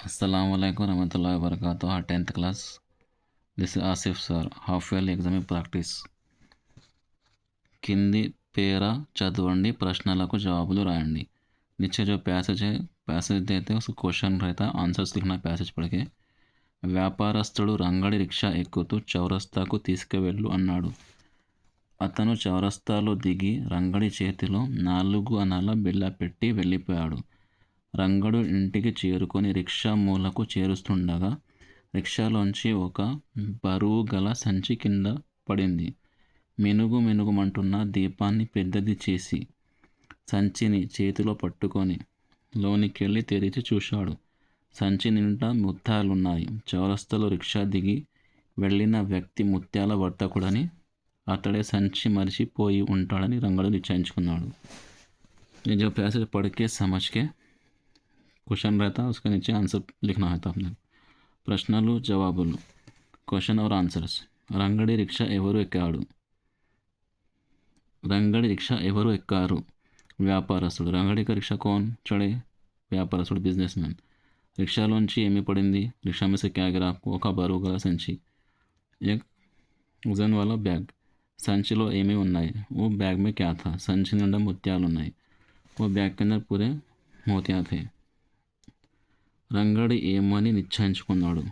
Assalamualaikum warahmatullahi wabarakatuh. Our 10th class. This is Asif sir. Half yearly exam practice. కింది పేర చదవండి, ప్రశ్నలకు జవాబులు రాయండి. नीचे जो पैसेज देते हैं उसको क्वेश्चन रहता है, आंसर्स लिखना पैसेज पढ़ के. వ్యాపారస్తుడు రంగడి రిక్షా ఎక్కుతూ చౌరస్తాకు తీసుకువెళ్ళు అన్నాడు. అతను చౌరస్తాలో దిగి రంగడి చేతిలో 4 అనాల బిళ్ళ పెట్టి వెళ్ళిపోయాడు. రంగడు ఇంటికి చేరుకొని రిక్షా మూలకు చేరుస్తుండగా రిక్షాలోంచి ఒక బరువు గల సంచి కింద పడింది. మినుగు మినుగుమంటున్న దీపాన్ని పెద్దది చేసి సంచిని చేతిలో పట్టుకొని లోనికెళ్ళి తెరిచి చూశాడు. సంచి నిండా ముత్యాలున్నాయి. చౌరస్తాలో రిక్షా దిగి వెళ్ళిన వ్యక్తి ముత్యాల వర్తకుడని, అతడే సంచి మరిచిపోయి ఉంటాడని రంగడు నిశ్చయించుకున్నాడు. ये जो पैसेज पढ़ के समझ के क्वेश्चन रहता है उसके नीचे आंसर लिखना है आपने. ప్రశ్నలు జవాబులు. క్వశ్చన్ और ఆన్సర్స్. రంగడి రిక్షా ఎవరు ఎక్కాడు? రంగడి రిక్షా ఎవరు ఎక్కారు? వ్యాపారస్తుడు. రంగడి కా రిక్షా కౌన్ చడే? వ్యాపారస్తుడు, బిజినెస్ మ్యాన్. రిక్షాలోంచి ఏమి పడింది? రిక్షా में से क्या गिरा? ఒక బరువు గల సంచి. एक वजन वाला బ్యాగ్. సంచిలో ఏమి ఉన్నాయి? वो बैग में क्या था? సంచి నిండా ముత్యాలు ఉన్నాయి. वो बैग के अंदर पूरे मोतियाँ थे. రంగడు ఏమని నిశ్చయించుకున్నాడు?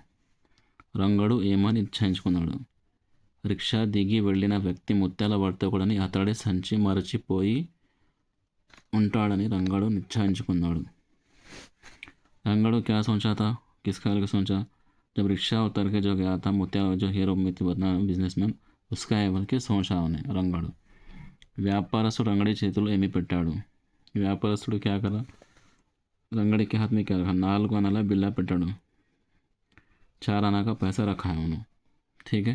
రిక్షా దిగి వెళ్ళిన వ్యక్తి ముత్యాల వర్తకుడని, అతడే సంచి మరచిపోయి ఉంటాడని రంగడు నిశ్చయించుకున్నాడు. రంగడు क्या सोचा था? किसका लेकर सोचा? जब रिक्शा उतर के जो गया था मुत्या जो हीरो मित्र बना बिजनेसमैन उसका है बोल के सोचा उन्हें రంగడు. వ్యాపారస్తుడు రంగడి చేతిలో ఏమి పెట్టాడు? వ్యాపారస్తుడు क्या करा? रंगड़ी के हाथ में क्या रखा? 4 आना ला बिल्ला पेटाड़ो. 4 आना का पैसा रखा है उन्होंने. ठीक है.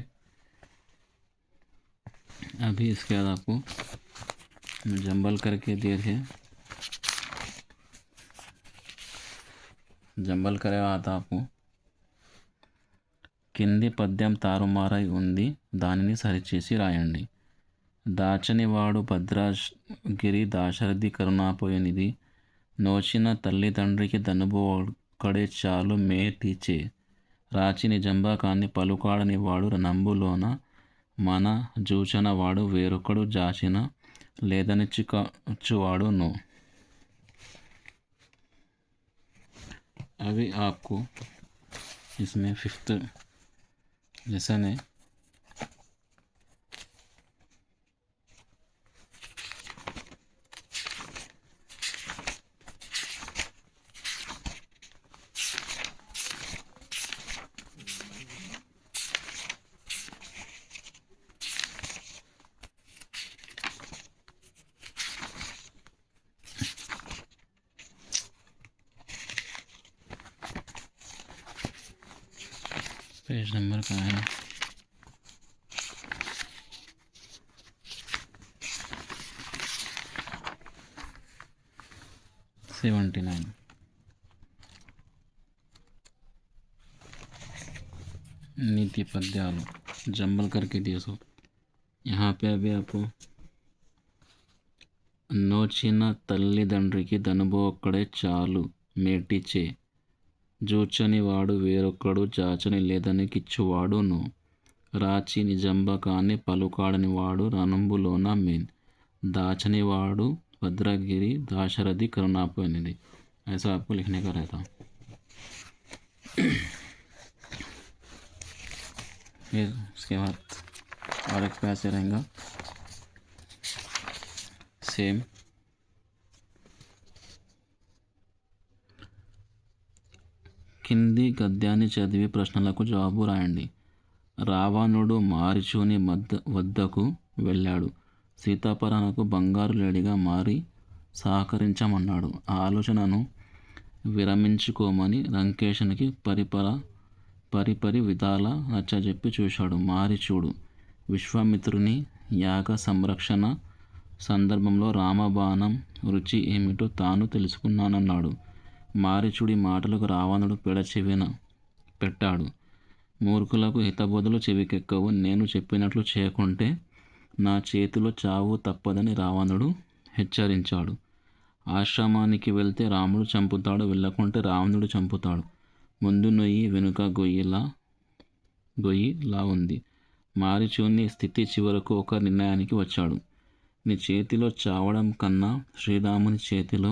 अभी इसके बाद आपको जंबल करके दिए थे. जंबल करे आता आपको. కింది పద్యం తారుమారై ఉంది, దానిని సరిచేసి రాయండి. దాచని వాడు భద్రగిరి దాశరథి కరుణాపోయనిది, నోచిన తల్లిదండ్రికి దనుబు ఒక్కడే చాలు మేటిచే, రాచి నిజంబకాన్ని పలుకాడని వాడు నంబులోన మన జూచన వాడు వేరొకడు జాచిన లేదనిచ్చువాడు नो. अभी आपको इसमें 5th लेसन है. पेज नंबर कहाँ है? 79. नीति पद्याలు जंबल करके दिए सो. यहाँ पे अभी आपको నోచిన తల్లిదండ్రికి దనుబు ఒక్కడే చాలు మేటిచే, జూచని వాడు వేరొక్కడు జాచని లేదనికిచ్చువాడు नो, రాచి నిజంబకాన్ని పలుకాడని వాడు రణంబులోన मेन, दाचने वाड़ू भद्रगिरी दाशरथी करुणापोयनिधि. ऐसा आपको लिखने का रहता. फिर उसके बाद और एक पैसे रहेगा सेम. కింది గద్యాన్ని చదివి ప్రశ్నలకు జవాబు రాయండి. రావణుడు మారీచుని వద్దకు వెళ్ళాడు. సీతాపహరణకు బంగారు లేడిగా మారి సహకరించమన్నాడు. ఆ ఆలోచనను విరమించుకోమని లంకేశునికి పరిపరి విధాల నచ్చజెప్పి చూశాడు. మారీచుడు విశ్వామిత్రుని యాగ సంరక్షణ సందర్భంలో రామబాణం రుచి ఏమిటో తాను తెలుసుకున్నానన్నాడు. మారీచుడి మాటలకు రావణుడు పెడచెవిన పెట్టాడు. మూర్ఖులకు హితబోధలు చెవికెక్కవు. నేను చెప్పినట్లు చేయకుంటే నా చేతిలో చావు తప్పదని రావణుడు హెచ్చరించాడు. ఆశ్రమానికి వెళ్తే రాముడు చంపుతాడు, వెళ్ళకుంటే రావణుడు చంపుతాడు. ముందు నొయ్యి వెనుక గొయ్యిలా ఉంది. మారీచుని స్థితి చివరకు ఒక నిర్ణయానికి వచ్చాడు. నీ చేతిలో చావడం కన్నా శ్రీరాముని చేతిలో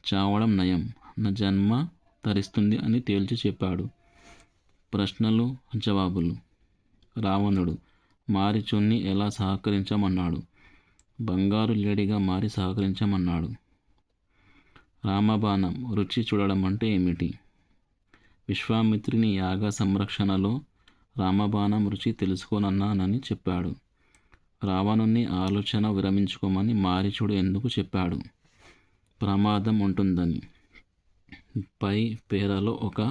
చావడం నయం. నా జన్మ తరిస్తుంది అని తేల్చి చెప్పాడు. ప్రశ్నలు జవాబులు. రావణుడు మారీచుని ఎలా సహకరించమన్నాడు. బంగారు లేడిగా మారి సహకరించమన్నాడు. రామబాణం రుచి చూడడం అంటే ఏమిటి? విశ్వామిత్రుని యాగ సంరక్షణలో రామబాణం రుచి తెలుసుకోనన్నానని చెప్పాడు. రావణుని ఆలోచన విరమించుకోమని మారీచుడు ఎందుకు చెప్పాడు? ప్రమాదం ఉంటుందని. పై పేరాలో ఒక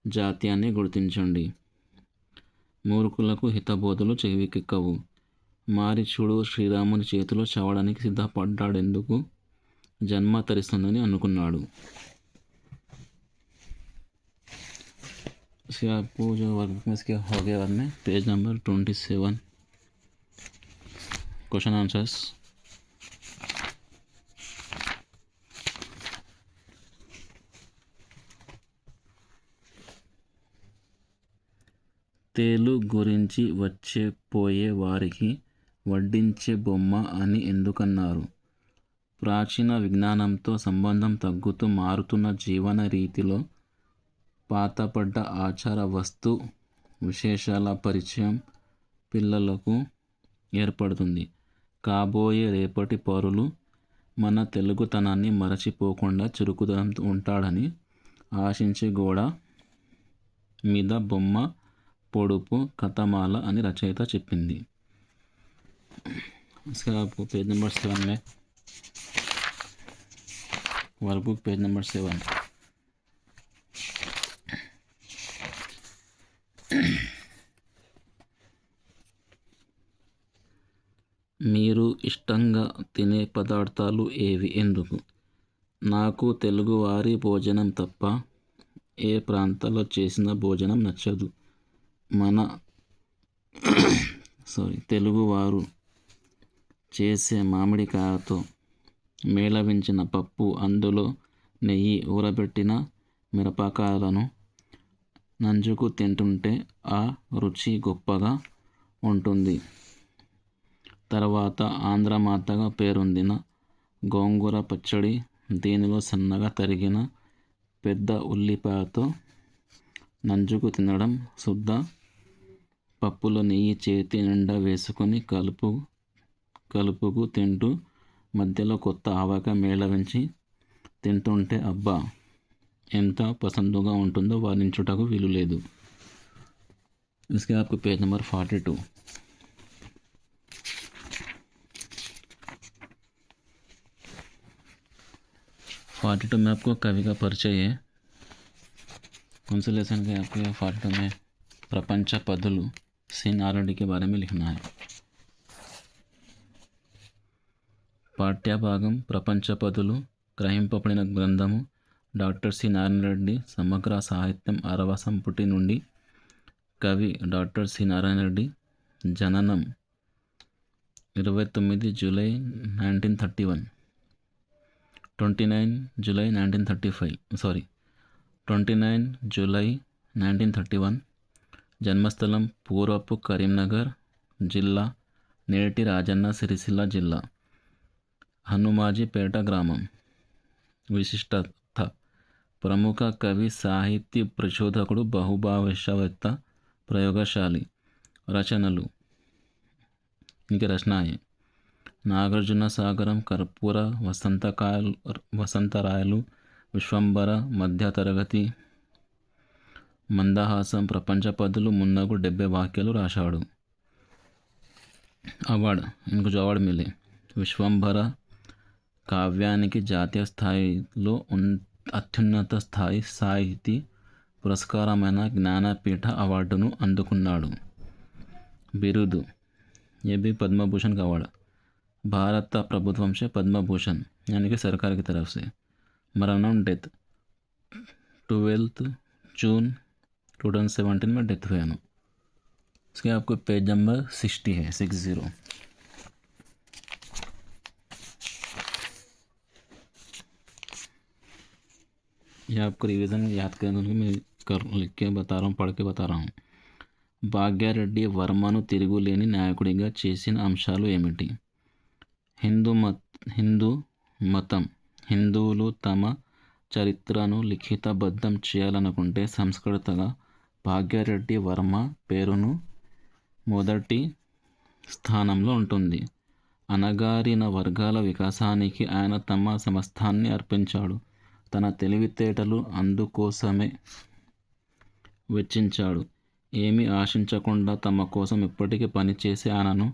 జాత్యాన్ని గుర్తించండి. మూర్ఖులకు హితబోధలు చెవికెక్కవు. మారీచుడు శ్రీరాముని చేతిలో చావడానికి సిద్ధపడ్డాడెందుకు? జన్మ తరిస్తుందని అనుకున్నాడు. इसके आपको जो वर्क में इसके हो गया बाद में पेज नंबर 27 क्वेश्चन आंसर्स. తేలు గురించి వచ్చే పోయే వారికి వడ్డించే బొమ్మ అని ఎందుకన్నారు? ప్రాచీన విజ్ఞానంతో సంబంధం తగ్గుతూ మారుతున్న జీవన రీతిలో పాతపడ్డ ఆచార వస్తు విశేషాల పరిచయం పిల్లలకు ఏర్పడుతుంది. కాబోయే రేపటి పౌరులు మన తెలుగుతనాన్ని మరచిపోకుండా చురుకుదనంతో ఉంటాడని ఆశించి గోడ మీద బొమ్మ పొడుపు కథమాల అని రచయిత చెప్పింది. పేజ్ నెంబర్ 7 में वर्कबुक पेज नंबर 7. మీరు ఇష్టంగా తినే పదార్థాలు ఏవి? ఎందుకు? నాకు తెలుగువారి భోజనం తప్ప ఏ ప్రాంతాల్లో చేసిన భోజనం నచ్చదు. మన తెలుగువారు చేసే మామిడికాయతో మేళవించిన పప్పు, అందులో నెయ్యి, ఊరబెట్టిన మిరపకాయలను నంజుకు తింటుంటే ఆ రుచి గొప్పగా ఉంటుంది. తర్వాత ఆంధ్రమాతగా పేరొందిన గోంగూర పచ్చడి, దీనిలో సన్నగా తరిగిన పెద్ద ఉల్లిపాయతో నంజుకు తినడం, శుద్ధ పప్పులో నెయ్యి చేతి నిండా వేసుకొని కలుపుకు తింటూ మధ్యలో కొత్త ఆవకాయ మేళవించి తింటుంటే అబ్బా ఎంత పసందుగా ఉంటుందో వర్ణించుటకు వీలు లేదు. इसके आपको पेज नंबर 42. में आपको कवि का परिचय है. कौन से लेसन के आपके 42 में प्रपंच पदुलु सी नारायण के बारे में लिखना है. పాఠ్యభాగం ప్రపంచ పదులు గ్రహింపబడిన గ్రంథము డాక్టర్ సి నారాయణ రెడ్డి సమగ్ర సాహిత్యం 6వ సంపుటి నుండి. కవి డాక్టర్ సి నారాయణ రెడ్డి. జననం 29 జూలై 1931, 29 జూలై 1931. జన్మస్థలం పూర్వపు కరీంనగర్ జిల్లా, నేటి రాజన్న సిరిసిల్ల జిల్లా, హనుమాజీపేట గ్రామం. విశిష్టత: ప్రముఖ కవి, సాహితీ ప్రచోదకుడు, బహుభాషావేత్త, ప్రయోగశాలి. రచనలు: ఇంకే రచనాయే నాగార్జున సాగరం, కర్పూర, వసంతరాయలు, విశ్వంభర, మధ్య తరగతి, మందహాసం, ప్రపంచ పదులు, మున్నగు 70 వాక్యాలు రాశాడు. అవార్డ్ ఇంకో అవార్డు మిలే. విశ్వంభర కావ్యానికి జాతీయ స్థాయిలో అత్యున్నత స్థాయి సాహితీ పురస్కారమైన జ్ఞానపీఠ అవార్డును అందుకున్నాడు. బిరుదు: ये भी पद्म भूषण का अवार्ड भारत प्रभुत्व से पद्म भूषण यानी कि सरकार की तरफ से. मरणम डेथ 12 जून 2017 में डेथ हुआ ना. इसके आपको पेज नंबर 60 है, 60. ये आपको रिवीजन याद करने के लिए मैं लिख के बता रहा हूँ, पढ़ के बता रहा हूँ. భాగ్యారెడ్డి వర్మను తిరుగులేని నాయకుడిగా చేసిన అంశాలు ఏమిటి? హిందూ మతం. హిందువులు తమ చరిత్రను లిఖితబద్ధం చేయాలనుకుంటే సంస్కృతగా భాగ్యారెడ్డి వర్మ పేరును మొదటి స్థానంలో ఉంటుంది. అణగారిన వర్గాల వికాసానికి ఆయన తమ సమస్తాన్ని అర్పించాడు. తన తెలివితేటలు అందుకోసమే వెచ్చించాడు. ఏమీ ఆశించకుండా తమ కోసం ఇప్పటికీ పనిచేసే ఆయనను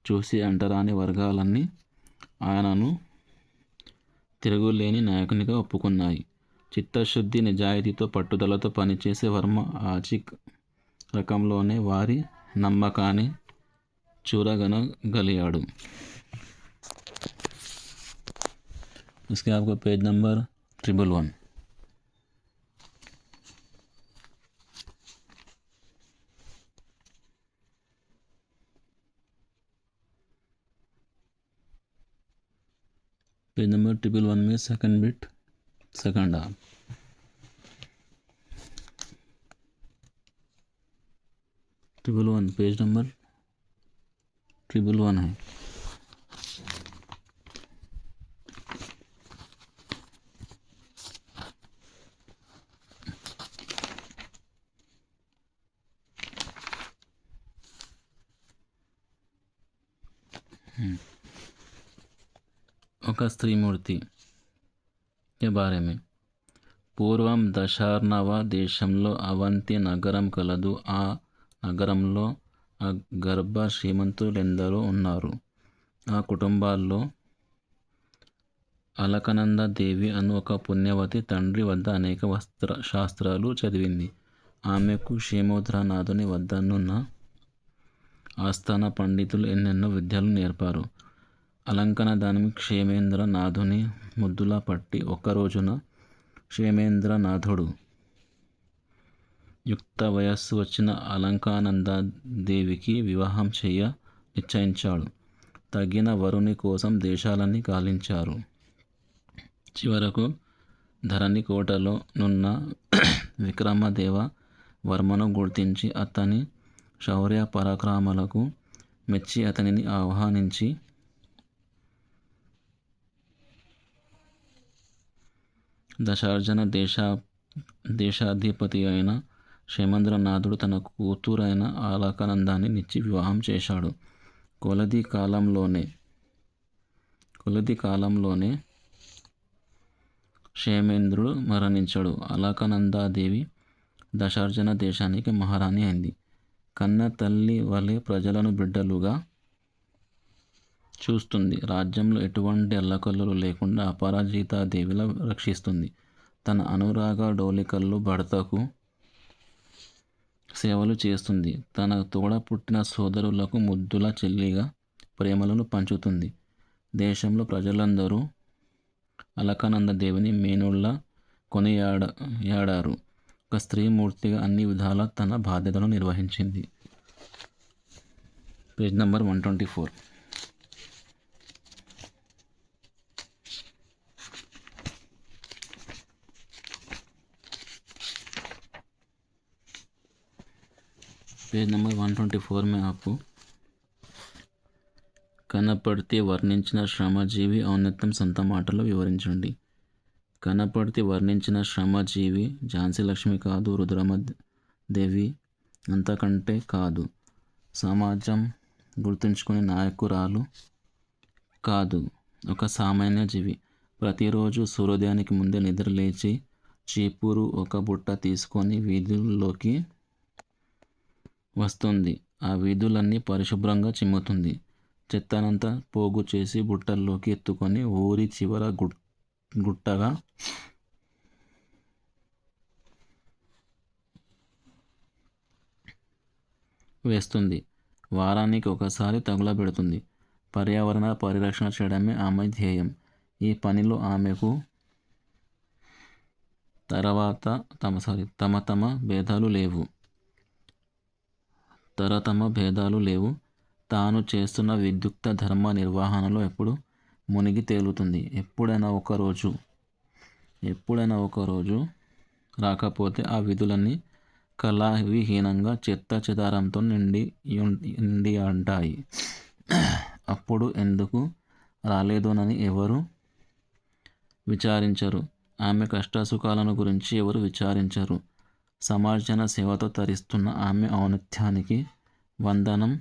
చూసి అంటరాని వర్గాలన్నీ ఆయనను తిరుగులేని నాయకునిగా ఒప్పుకున్నాయి. చిత్తశుద్ధి, నిజాయితీతో, పట్టుదలతో పనిచేసే వర్మ ఆచిక్ రకంలోనే వారి నమ్మకాన్ని చూరగనగలిగాడు. इसके आपको पेज नंबर 111. पेज नंबर 111 में second bit second half 111 page number 111 है. ఒక స్త్రీమూర్తి के बारे में. పూర్వం దశార్ణవ దేశంలో అవంతి నగరం కలదు. ఆ నగరంలో గర్భ శ్రీమంతులెందరో ఉన్నారు. ఆ కుటుంబాల్లో అలకనంద దేవి అను ఒక పుణ్యవతి తండ్రి వద్ద అనేక శాస్త్రాలు చదివింది. ఆమెకు క్షేమోద్రనాథుని వద్దనున్న ఆస్థాన పండితులు ఎన్నెన్నో విద్యలు నేర్పారు. అలంకనదాని క్షేమేంద్రనాథుని ముద్దులా పట్టి ఒక రోజున క్షేమేంద్రనాథుడు యుక్త వయస్సు వచ్చిన అలంకానందదేవికి వివాహం చేయ నిశ్చయించాడు. తగిన వరుని కోసం దేశాలన్నీ గాలించారు. చివరకు ధరణికోటలో నున్న విక్రమదేవ వర్మను గుర్తించి అతని శౌర్య పరాక్రమాలకు మెచ్చి అతనిని ఆహ్వానించి దశార్జన దేశాధిపతి అయిన క్షేమేంద్రనాథుడు తన కూతురైన అలకనందాన్ని నిచ్చి వివాహం చేశాడు. కొలది కాలంలోనే క్షేమేంద్రుడు మరణించాడు. అలకనందాదేవి దశార్జన దేశానికి మహారాణి అయింది. కన్న తల్లి వలె ప్రజలను బిడ్డలుగా చూస్తుంది. రాజ్యంలో ఎటువంటి అల్లకల్లోలు లేకుండా అపరాజితాదేవిలా రక్షిస్తుంది. తన అనురాగ డోలికల్లో భర్తకు సేవలు చేస్తుంది. తన తోడ పుట్టిన సోదరులకు ముద్దుల చెల్లిగా ప్రేమలను పంచుతుంది. దేశంలో ప్రజలందరూ అలకనందదేవిని మేనుల్లా కొనియాడారు. ఒక స్త్రీమూర్తిగా అన్ని విధాలా తన బాధ్యతను నిర్వహించింది. Page number 124. पेज नंबर 124 में आपको కనపర్తి వర్ణించిన శ్రమజీవి ఔన్నత్యం సొంత మాటల్లో వివరించండి. కనపర్తి వర్ణించిన శ్రమజీవి ఝాన్సీ లక్ష్మి కాదు, రుద్రమదేవి అంతకంటే కాదు, సమాజం గుర్తుంచుకునే నాయకురాలు కాదు, ఒక సామాన్య జీవి. ప్రతిరోజు సూర్యోదయానికి ముందే నిద్ర లేచి చీపురు ఒక బుట్ట తీసుకొని వీధుల్లోకి వస్తుంది. ఆ వీధులన్నీ పరిశుభ్రంగా చిమ్ముతుంది. చెత్తనంతా పోగు చేసి బుట్టల్లోకి ఎత్తుకొని ఊరి చివర గుట్టగా వేస్తుంది. వారానికి ఒకసారి తగులబెడుతుంది. పర్యావరణ పరిరక్షణ చేయడమే ఆమె ధ్యేయం. ఈ పనిలో ఆమెకు తమ భేదాలు లేవు. తాను చేస్తున్న విద్యుక్త ధర్మ నిర్వహణలో ఎప్పుడు మునిగి తేలుతుంది. ఎప్పుడైనా ఒకరోజు రాకపోతే ఆ విధులన్నీ కళావిహీనంగా చెత్త చెదారంతో నిండి ఉంటాయి. అప్పుడు ఎందుకు రాలేదోనని ఎవరు విచారించరు. ఆమె కష్టసుఖాలను గురించి ఎవరు విచారించరు. సమాజన సేవతో తరిస్తున్న ఆమె ఔన్నత్యానికి వందనం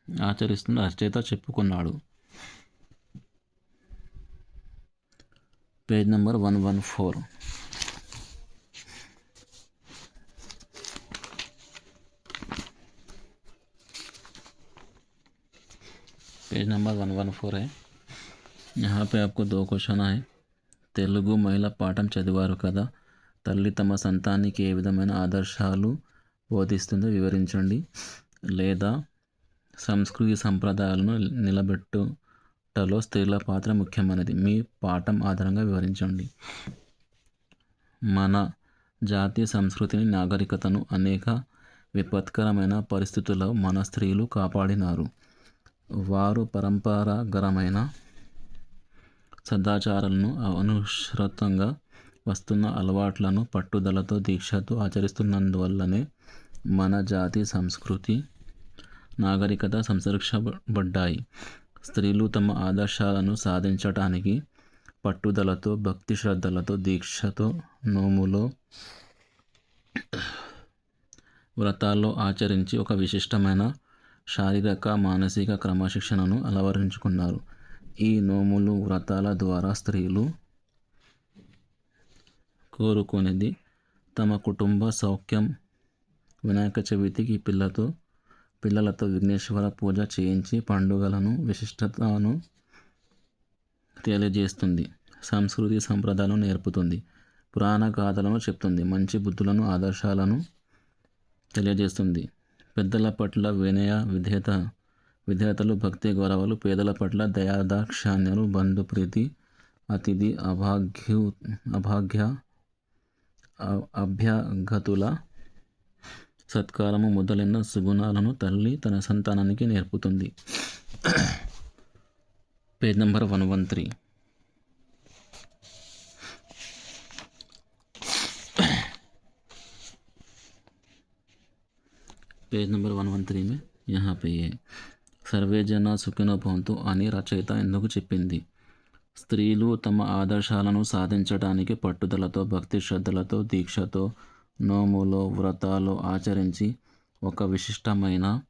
ఆచరిస్తున్న రచయిత చెప్పుకున్నాడు. Page number 114. पेज नंबर 114 है. यहाँ पे आपको 2 క్వశ్చన్ है. తెలుగు మహిళ పాఠం చదివారు కదా. తల్లి తమ సంతానానికి ఏ విధమైన ఆదర్శాలు బోధిస్తుందో వివరించండి. లేదా సంస్కృతి సంప్రదాయాలను నిలబెట్టుటలో స్త్రీల పాత్ర ముఖ్యమైనది. మీ పాఠం ఆధారంగా వివరించండి. మన జాతీయ సంస్కృతిని, నాగరికతను అనేక విపత్కరమైన పరిస్థితుల్లో మన స్త్రీలు కాపాడినారు. వారు పరంపరాగతమైన సదాచారాలను, అనుసృతంగా వస్తున్న అలవాట్లను పట్టుదలతో, దీక్షతో ఆచరిస్తున్నందువల్లనే మన జాతి సంస్కృతి, నాగరికత సంరక్షించబడ్డాయి. స్త్రీలు తమ ఆదర్శాలను సాధించటానికి పట్టుదలతో, భక్తి శ్రద్ధలతో, దీక్షతో, నోములో, వ్రతాల్లో ఆచరించి ఒక విశిష్టమైన శారీరక, మానసిక క్రమశిక్షణను అలవరించుకున్నారు. ఈ నోములు, వ్రతాల ద్వారా స్త్రీలు కోరుకునేది తమ కుటుంబ సౌఖ్యం. వినాయక చవితికి పిల్లలతో విఘ్నేశ్వర పూజ చేయించి పండుగలను విశిష్టతను తెలియజేస్తుంది. సంస్కృతి సంప్రదాయాలను నేర్పుతుంది. పురాణ గాథలను చెప్తుంది. మంచి బుద్ధులను, ఆదర్శాలను తెలియజేస్తుంది. పెద్దల పట్ల వినయ విధేయతలు, భక్తి గౌరవాలు, పేదల పట్ల దయాదాక్షాణ్యాలు, బంధు ప్రీతి, అతిథి అభ్యాగతుల సత్కారము మొదలైన సుగుణాలను తల్లి తన సంతానానికి నేర్పుతుంది. Page number 113. पेज नंबर 113 में यहाँ पे ये సర్వే జన సుఖినో భవంతు అని రచయిత ఎందుకు చెప్పింది. స్త్రీలు తమ ఆదర్శాలను సాధించడానికి పట్టుదలతో, భక్తి శ్రద్ధలతో, దీక్షతో, నోములో, వ్రతాలు ఆచరించి ఒక విశిష్టమైన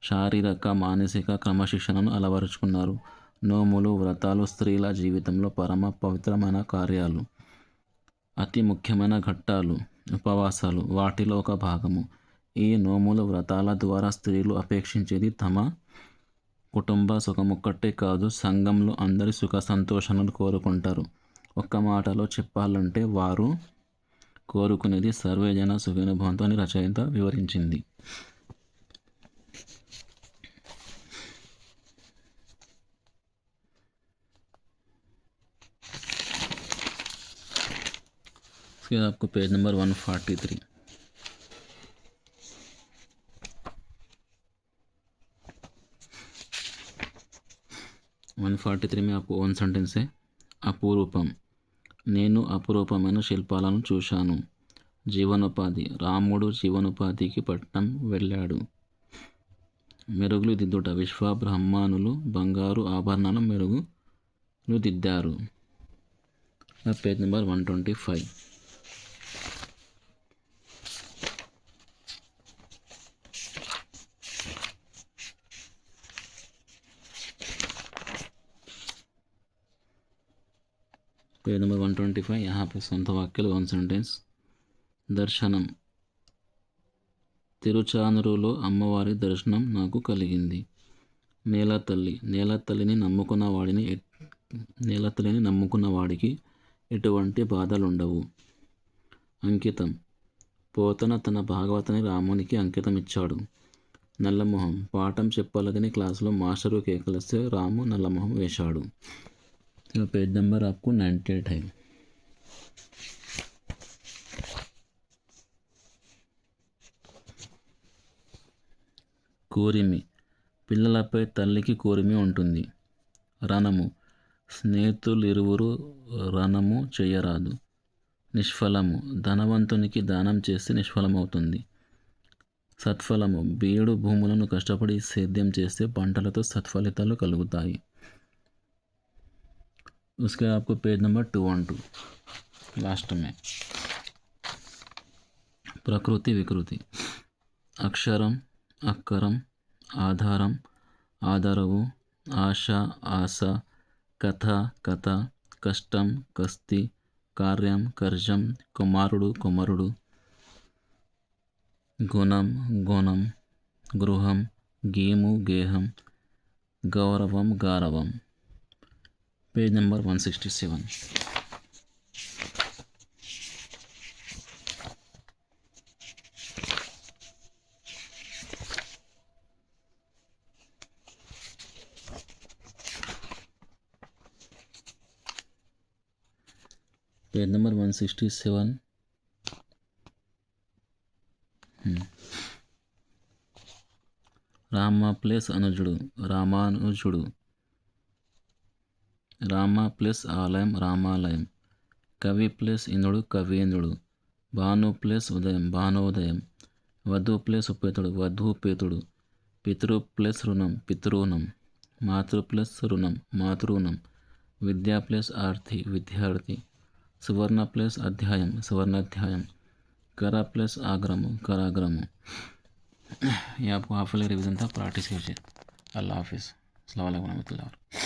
శారీరక, మానసిక క్రమశిక్షణను అలవరుచుకున్నారు. నోములు, వ్రతాలు స్త్రీల జీవితంలో పరమ పవిత్రమైన కార్యాలు. అతి ముఖ్యమైన ఘట్టాలు, ఉపవాసాలు వాటిలో ఒక భాగము. ఈ నోముల, వ్రతాల ద్వారా స్త్రీలు అపేక్షించేది తమ కుటుంబ సుఖమొక్కటే కాదు, సంఘంలో అందరి సుఖ సంతోషాలను కోరుకుంటారు. ఒక్క మాటలో చెప్పాలంటే వారు కోరుకునేది సర్వే జన సుఖినో భవంతు అని రచయిత వివరించింది. फिर आपको पेज नंबर 143. में आपको ఓన్ సెంటెన్స్ है. అపురూపం. నేను అపురూపమైన శిల్పాలను చూశాను. జీవనోపాధి. రాముడు జీవనోపాధికి పట్నం వెళ్ళాడు. మెరుగులు దిద్దుట. విశ్వ బ్రహ్మానులు బంగారు ఆభరణాలు మెరుగులు దిద్దారు. Page number 125. Page number 125. यहाँ पे సొంత వాక్యాలు, వన్ సెంటెన్స్. దర్శనం. తిరుచానూరులో అమ్మవారి దర్శనం నాకు కలిగింది. నేలతల్లిని నమ్ముకున్న వాడికి ఎటువంటి బాధలుండవు. అంకితం. పోతన తన భాగవతాన్ని రామునికి అంకితం ఇచ్చాడు. నల్లమొహం. పాఠం చెప్పలేదని క్లాసులో మాస్టరు కేకలిస్తే రాము నల్లమొహం వేశాడు. पेज नंबर आपको 98 है. కోరిమి. పిల్లలపై తల్లికి కోరిమి ఉంటుంది. రణము. స్నేహితులిరువురు రణము చేయరాదు. నిష్ఫలము, ధనవంతునికి దానం చేస్తే నిష్ఫలమవుతుంది. సత్ఫలము, బీడు భూములను కష్టపడి సేద్యం చేస్తే పంటలతో సత్ఫలితాలు కలుగుతాయి. उसके आपको पेज नंबर 212 लास्ट में. ప్రకృతి వికృతి, అక్షరం, అక్కరం, ఆధారం, ఆధారవు, ఆశ, ఆశ, కథ, కథ, కష్టం, కస్తి, కార్యం, కర్జం, కుమారుడు, కుమరుడు, గుణం, గుణం, గృహం, గేము, గేహం, గౌరవం, గారవం. Page number 167. Page number 167. రామ ప్లస్ అనుజుడు, రామానుజుడు. రామ ప్లస్ ఆలయం, రామాలయం. కవి ప్లస్ ఇంద్రుడు, కవీంద్రుడు. భాను ప్లస్ ఉదయం, భానోదయం. వధు ప్లస్ ఉపేతుడు, వధూపేతుడు. పితృ ప్లస్ రుణం, పితృణం. మాతృ ప్లస్ రుణం, మాతృణం. విద్య ప్లస్ ఆర్తి, విద్యార్థి. సువర్ణ प्लस अध्यायम, सुवर्णाध्यायम. करा प्लस आग्रम, कराग्रम. ये आपको हाफ रिविजन था, प्रैक्टिस कीजिए. अल्लाह हाफिज़. अस्सलाम वालेकुम रहमतुल्लाह.